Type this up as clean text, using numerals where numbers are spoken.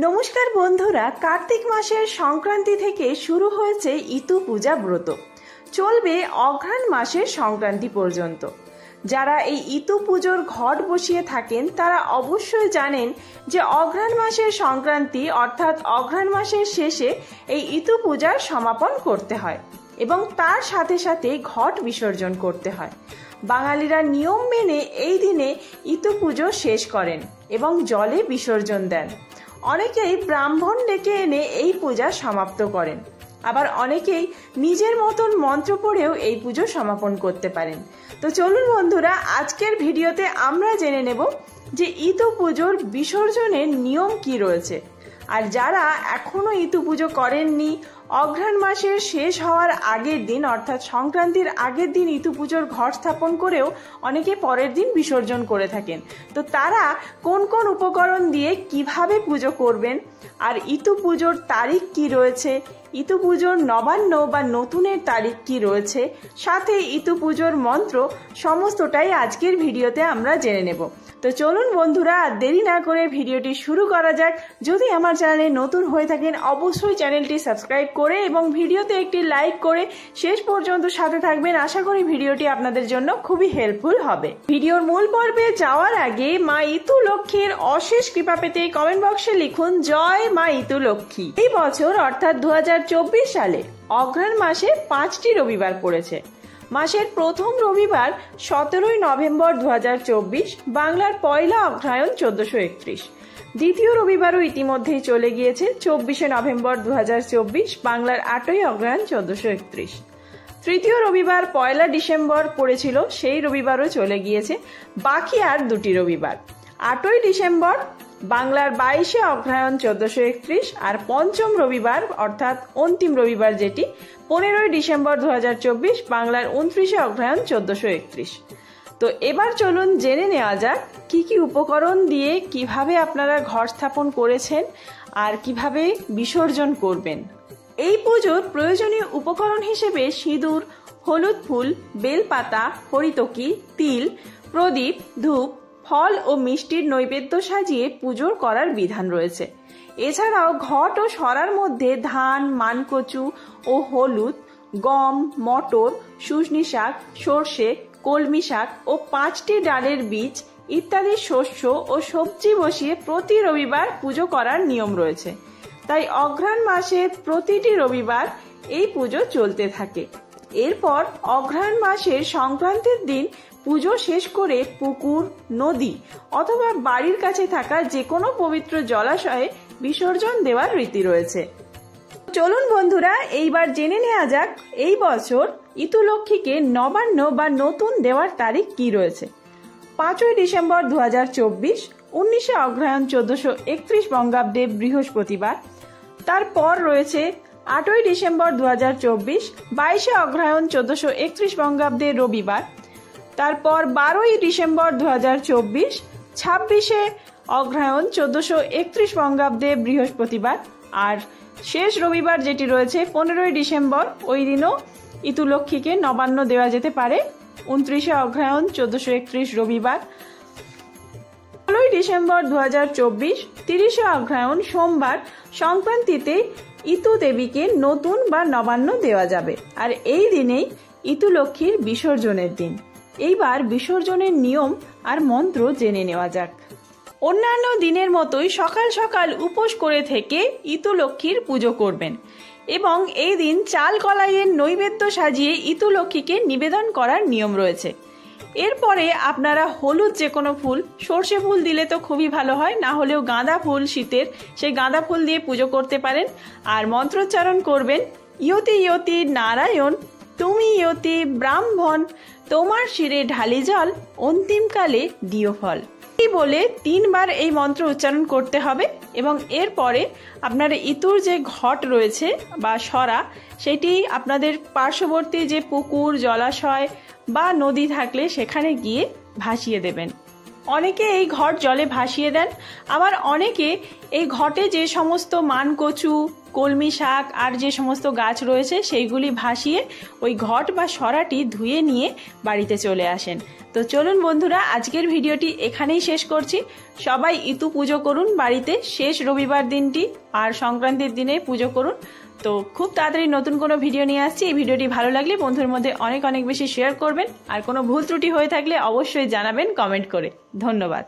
নমস্কার বন্ধুরা, কার্তিক মাসের সংক্রান্তি থেকে শুরু হয়েছে ইতু পূজা ব্রত, চলবে অঘ্রাণ মাসের সংক্রান্তি পর্যন্ত। যারা এই ইতু পুজোর ঘট বসিয়ে থাকেন তারা অবশ্যই জানেন যে অঘ্রাণ মাসের সংক্রান্তি অর্থাৎ অঘ্রাণ মাসের শেষে এই ইতু পূজার সমাপন করতে হয় এবং তার সাথে সাথে ঘট বিসর্জন করতে হয়। বাঙালিরা নিয়ম মেনে এই দিনে ইতু পুজো শেষ করেন এবং জলে বিসর্জন দেন। অনেকেই ব্রাহ্মণ ডেকে এনে এই পূজা সমাপ্ত করেন, আবার অনেকেই নিজের মতন মন্ত্র পড়েও এই পুজো সমাপন করতে পারেন। তো চলুন বন্ধুরা, আজকের ভিডিওতে আমরা জেনে নেব যে ইতু পুজোর বিসর্জনের নিয়ম কি রয়েছে। আর যারা এখনো ইতু পুজো করেননি, অঘ্রাণ মাসের শেষ হওয়ার আগের দিন অর্থাৎ সংক্রান্তির আগের দিন ইতু পুজোর ঘট স্থাপন করেও অনেকে পরের দিন বিসর্জন করে থাকেন, তো তারা কোন কোন উপকরণ দিয়ে কিভাবে পুজো করবেন, আর ইতু পুজোর তারিখ কি রয়েছে, ইতু পুজোর নবান্ন বা নতুনের তারিখ কি রয়েছে, সাথে ইতু পুজোর মন্ত্র, সমস্তটাই আজকের ভিডিওতে আমরা জেনে নেব। তো চলুন বন্ধুরা, আর দেরি না করে ভিডিওটি শুরু করা যাক। যদি আমার চ্যানেলে নতুন হয়ে থাকেন অবশ্যই চ্যানেলটি সাবস্ক্রাইব করে এবং ভিডিওতে একটি লাইক করে শেষ পর্যন্ত সাথে থাকবেন। আশা করি ভিডিওটি আপনাদের জন্য খুবই হেল্পফুল হবে। ভিডিওর মূল পর্বে যাওয়ার আগে মা ইতু লক্ষ্মীর অশেষ কৃপা পেতে কমেন্ট বক্সে লিখুন জয় মা ইতু লক্ষ্মী। এই বছর অর্থাৎ 2024 সালে অঘ্রাণ মাসে 5টি রবিবার পড়েছে। মাসের প্রথম রবিবার 17 নভেম্বর 2024, বাংলার পয়লা অগ্রহায়ণ 1431। দ্বিতীয় রবিবারও ইতিমধ্যেই চলে গিয়েছে 24 নভেম্বর 2024, বাংলার 8ই অগ্রহায়ণ 1431। তৃতীয় রবিবার পয়লা ডিসেম্বর পড়েছিল, সেই রবিবারও চলে গিয়েছে। বাকি আর দুটি রবিবার, 8ই ডিসেম্বর বাংলার 22শে অগ্রহায়ণ 1431 আর পঞ্চম রবিবার অর্থাৎ অন্তিম রবিবার যেটি 15ই ডিসেম্বর 2024, বাংলার 29শে অগ্রহায়ণ 1431। তো এবার চলুন জেনে নেওয়া যাক কি কি উপকরণ দিয়ে কিভাবে আপনারা ঘট স্থাপন করেছেন আর কিভাবে বিসর্জন করবেন। এই পুজোর প্রয়োজনীয় উপকরণ হিসেবে সিঁদুর, হলুদ ফুল, বেলপাতা, হরিতকি, তিল, প্রদীপ, ধূপ, ফল ও মিষ্টির নৈবেদ্য সাজিয়ে পুজো করার বিধান রয়েছে। এছাড়াও ঘট ও সরার মধ্যে ধান, মানকচু ও হলুদ, গম, মটর, শুষ্নি শাক, সর্ষে, কলমি শাক ও 5টি ডালের বীজ ইত্যাদি শস্য ও সবজি বসিয়ে প্রতি রবিবার পুজো করার নিয়ম রয়েছে। তাই অঘ্রাণ মাসে প্রতিটি রবিবার এই পুজো চলতে থাকে। এরপর অঘ্রাণ মাসের সংক্রান্তির দিন পুজো শেষ করে পুকুর, নদী অথবা বাড়ির কাছে থাকা যে কোনো পবিত্র জলাশয়ে বিসর্জন দেওয়ার রীতি রয়েছে। চলুন বন্ধুরা, এইবার জেনে নেওয়া যাক এই বছর ইতু লক্ষ্মীকে নবান্ন বা নতুন দেওয়ার তারিখ কি রয়েছে। 5ই ডিসেম্বর 2024, 19শে অগ্রহায়ণ 1431 বঙ্গাব্দে বৃহস্পতিবার। তারপর রয়েছে 8ই ডিসেম্বর 2024, 22শে অগ্রহায়ণ 1431 বঙ্গাব্দে রবিবার। তারপর 12ই ডিসেম্বর 2024, 26শে অগ্রহায়ণ 1431 বঙ্গাব্দে বৃহস্পতিবার। আর শেষ রবিবার যেটি রয়েছে 15ই ডিসেম্বর, ওই দিনও ইতু লক্ষ্মীকে নবান্ন দেওয়া যেতে পারে, 29শে অগ্রহায়ণ 1431 রবিবার। 16ই ডিসেম্বর 2024, 30শে অগ্রহায়ণ সোমবার সংক্রান্তিতে ইতু দেবীকে নতুন বা নবান্ন দেওয়া যাবে। আর এই দিনেই ইতু লক্ষ্মীর বিসর্জনের দিন। এইবার বিসর্জনের নিয়ম আর মন্ত্র জেনে নেওয়া যাক। অন্যান্য দিনের মতোই সকাল সকাল উপোস করে থেকে ইতু লক্ষ্মীর পুজো করবেন এবং এই দিন চাল কলাইয়ের নৈবেদ্য সাজিয়ে ইতু লক্ষ্মীকে নিবেদন করার নিয়ম রয়েছে। এরপরে আপনারা হলুদ যে কোনো ফুল, সর্ষে ফুল দিলে তো খুবই ভালো হয়, না হলেও গাঁদা ফুল শীতের, সেই গাঁদা ফুল দিয়ে পুজো করতে পারেন। আর মন্ত্রোচ্চারণ করবেন ইয়তি ইয়তি নারায়ণ, তুমি ইয়তি ব্রাহ্মণ, তোমার শিরে ঢালি জল, অন্তিমকালে দিও ফল। এই বলে 3 বার এই মন্ত্র উচ্চারণ করতে হবে এবং এরপরে আপনার ইতুর যে ঘট রয়েছে বা সরা, সেটি আপনাদের পার্শ্ববর্তী যে পুকুর, জলাশয় বা নদী থাকলে সেখানে গিয়ে ভাসিয়ে দেবেন। অনেকে এই ঘট জলে ভাসিয়ে দেন, আবার অনেকে এই ঘটে যে সমস্ত মানকচু, কলমি শাক আর যে সমস্ত গাছ রয়েছে সেইগুলি ভাসিয়ে ওই ঘট বা সরাটি ধুয়ে নিয়ে বাড়িতে চলে আসেন। তো চলুন বন্ধুরা, আজকের ভিডিওটি এখানেই শেষ করছি। সবাই ইতু পুজো করুন বাড়িতে, শেষ রবিবার দিনটি আর সংক্রান্তির দিনে পুজো করুন। তো খুব তাড়াতাড়ি নতুন কোনো ভিডিও নিয়ে আসছি। এই ভিডিওটি ভালো লাগলে বন্ধুর মধ্যে অনেক বেশি শেয়ার করবেন, আর কোনো ভুল ত্রুটি হয়ে থাকলে অবশ্যই জানাবেন কমেন্ট করে। ধন্যবাদ।